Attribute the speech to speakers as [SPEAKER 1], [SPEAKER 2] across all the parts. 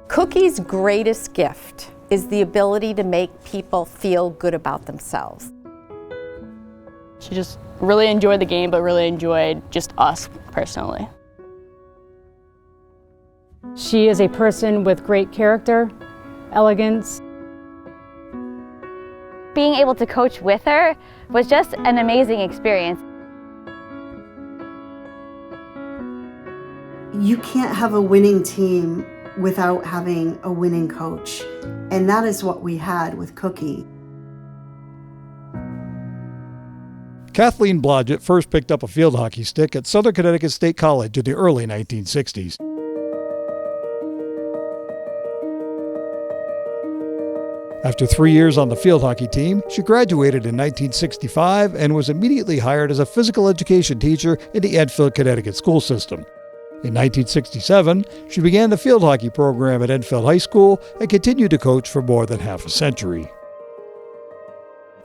[SPEAKER 1] Cookie's greatest gift is the ability to make people feel good about themselves.
[SPEAKER 2] She just really enjoyed the game, but really enjoyed just us personally.
[SPEAKER 3] She is a person with great character, elegance.
[SPEAKER 4] Being able to coach with her was just an amazing experience.
[SPEAKER 5] You can't have a winning team without having a winning coach, and that is what we had with Cookie.
[SPEAKER 6] Kathleen Blodgett first picked up a field hockey stick at Southern Connecticut State College in the early 1960s. After 3 years on the field hockey team, she graduated in 1965 and was immediately hired as a physical education teacher in the Enfield, Connecticut school system. In 1967, she began the field hockey program at Enfield High School and continued to coach for more than half a century.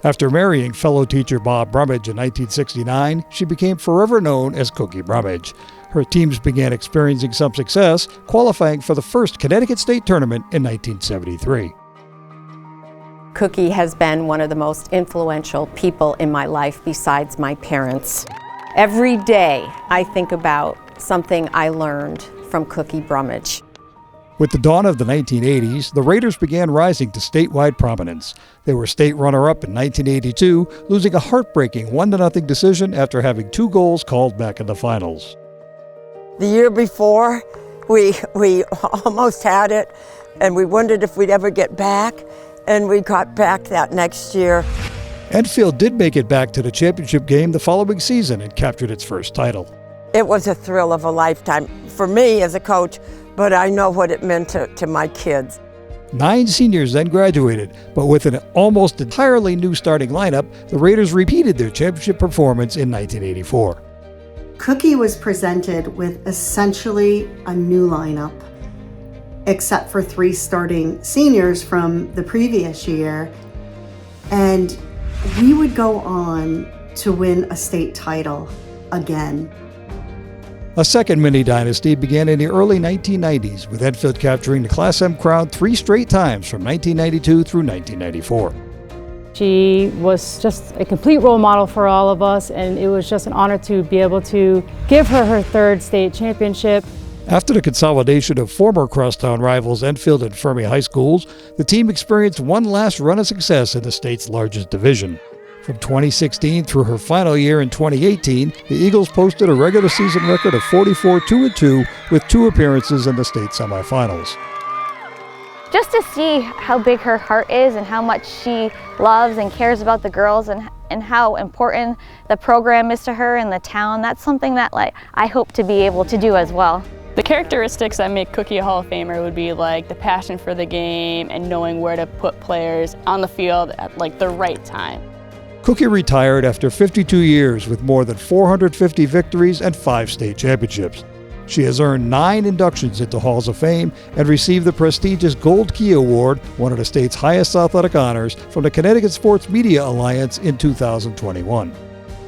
[SPEAKER 6] After marrying fellow teacher Bob Bromage in 1969, she became forever known as Cookie Bromage. Her teams began experiencing some success, qualifying for the first Connecticut State Tournament in 1973.
[SPEAKER 1] Cookie has been one of the most influential people in my life besides my parents. Every day I think about something I learned from Cookie Bromage.
[SPEAKER 6] With the dawn of the 1980s, the Raiders began rising to statewide prominence. They were state runner-up in 1982, losing a heartbreaking 1-0 decision after having 2 goals called back in the finals.
[SPEAKER 7] The year before, we almost had it, and we wondered if we'd ever get back, and we got back that next year.
[SPEAKER 6] Enfield did make it back to the championship game the following season and captured its first title.
[SPEAKER 7] It was a thrill of a lifetime for me as a coach, but I know what it meant to my kids.
[SPEAKER 6] 9 seniors then graduated, but with an almost entirely new starting lineup, the Raiders repeated their championship performance in 1984.
[SPEAKER 5] Cookie was presented with essentially a new lineup, except for 3 starting seniors from the previous year, and we would go on to win a state title again.
[SPEAKER 6] A second mini-dynasty began in the early 1990s, with Enfield capturing the Class M crown 3 straight times from 1992 through 1994.
[SPEAKER 3] She was just a complete role model for all of us, and it was just an honor to be able to give her her 3rd state championship.
[SPEAKER 6] After the consolidation of former crosstown rivals Enfield and Fermi High Schools, the team experienced one last run of success in the state's largest division. From 2016 through her final year in 2018, the Eagles posted a regular season record of 44-2-2 with 2 appearances in the state semifinals.
[SPEAKER 4] Just to see how big her heart is and how much she loves and cares about the girls and how important the program is to her and the town, that's something that I hope to be able to do as well.
[SPEAKER 2] The characteristics that make Cookie a Hall of Famer would be like the passion for the game and knowing where to put players on the field at the right time.
[SPEAKER 6] Cookie retired after 52 years with more than 450 victories and 5 state championships. She has earned 9 inductions into Halls of Fame and received the prestigious Gold Key Award, one of the state's highest athletic honors, from the Connecticut Sports Media Alliance in 2021.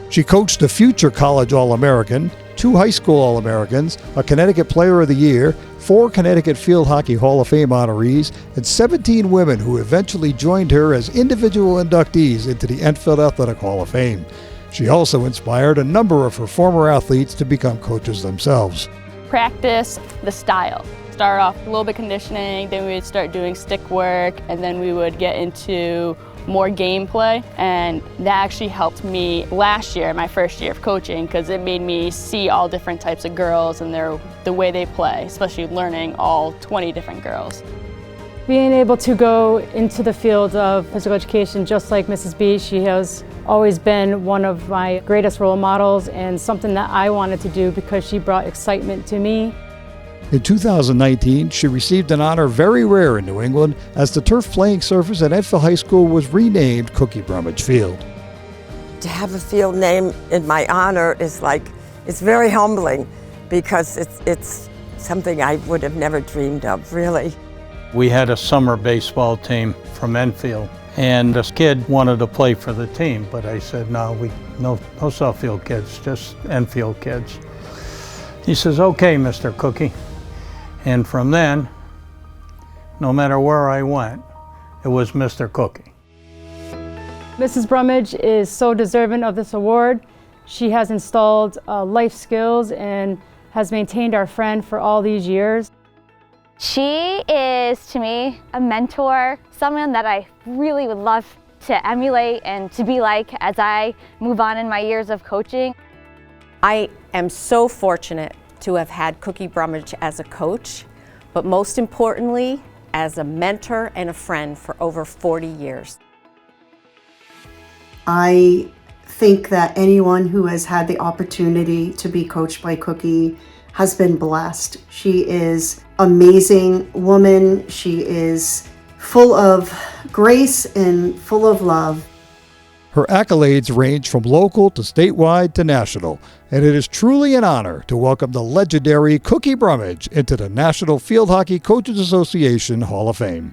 [SPEAKER 6] She coached a future college All-American, 2 high school All-Americans, a Connecticut Player of the Year, 4 Connecticut Field Hockey Hall of Fame honorees, and 17 women who eventually joined her as individual inductees into the Enfield Athletic Hall of Fame. She also inspired a number of her former athletes to become coaches themselves.
[SPEAKER 2] Practice the style. Start off a little bit conditioning, then we would start doing stick work, and then we would get into more gameplay, and that actually helped me last year, my first year of coaching, because it made me see all different types of girls and the way they play, especially learning all 20 different girls.
[SPEAKER 3] Being able to go into the field of physical education just like Mrs. B, she has always been one of my greatest role models and something that I wanted to do because she brought excitement to me.
[SPEAKER 6] In 2019, she received an honor very rare in New England as the turf playing surface at Enfield High School was renamed Cookie Bromage Field.
[SPEAKER 7] To have a field name in my honor is it's very humbling because it's something I would have never dreamed of, really.
[SPEAKER 8] We had a summer baseball team from Enfield, and this kid wanted to play for the team, but I said, no Southfield kids, just Enfield kids. He says, "Okay, Mr. Cookie." And from then, no matter where I went, it was Mr. Cookie.
[SPEAKER 3] Mrs. Bromage is so deserving of this award. She has installed life skills and has maintained our friend for all these years.
[SPEAKER 4] She is, to me, a mentor, someone that I really would love to emulate and to be like as I move on in my years of coaching.
[SPEAKER 1] I am so fortunate to have had Cookie Bromage as a coach, but most importantly, as a mentor and a friend for over 40 years.
[SPEAKER 5] I think that anyone who has had the opportunity to be coached by Cookie has been blessed. She is an amazing woman. She is full of grace and full of love.
[SPEAKER 6] Her accolades range from local to statewide to national, and it is truly an honor to welcome the legendary Cookie Bromage into the National Field Hockey Coaches Association Hall of Fame.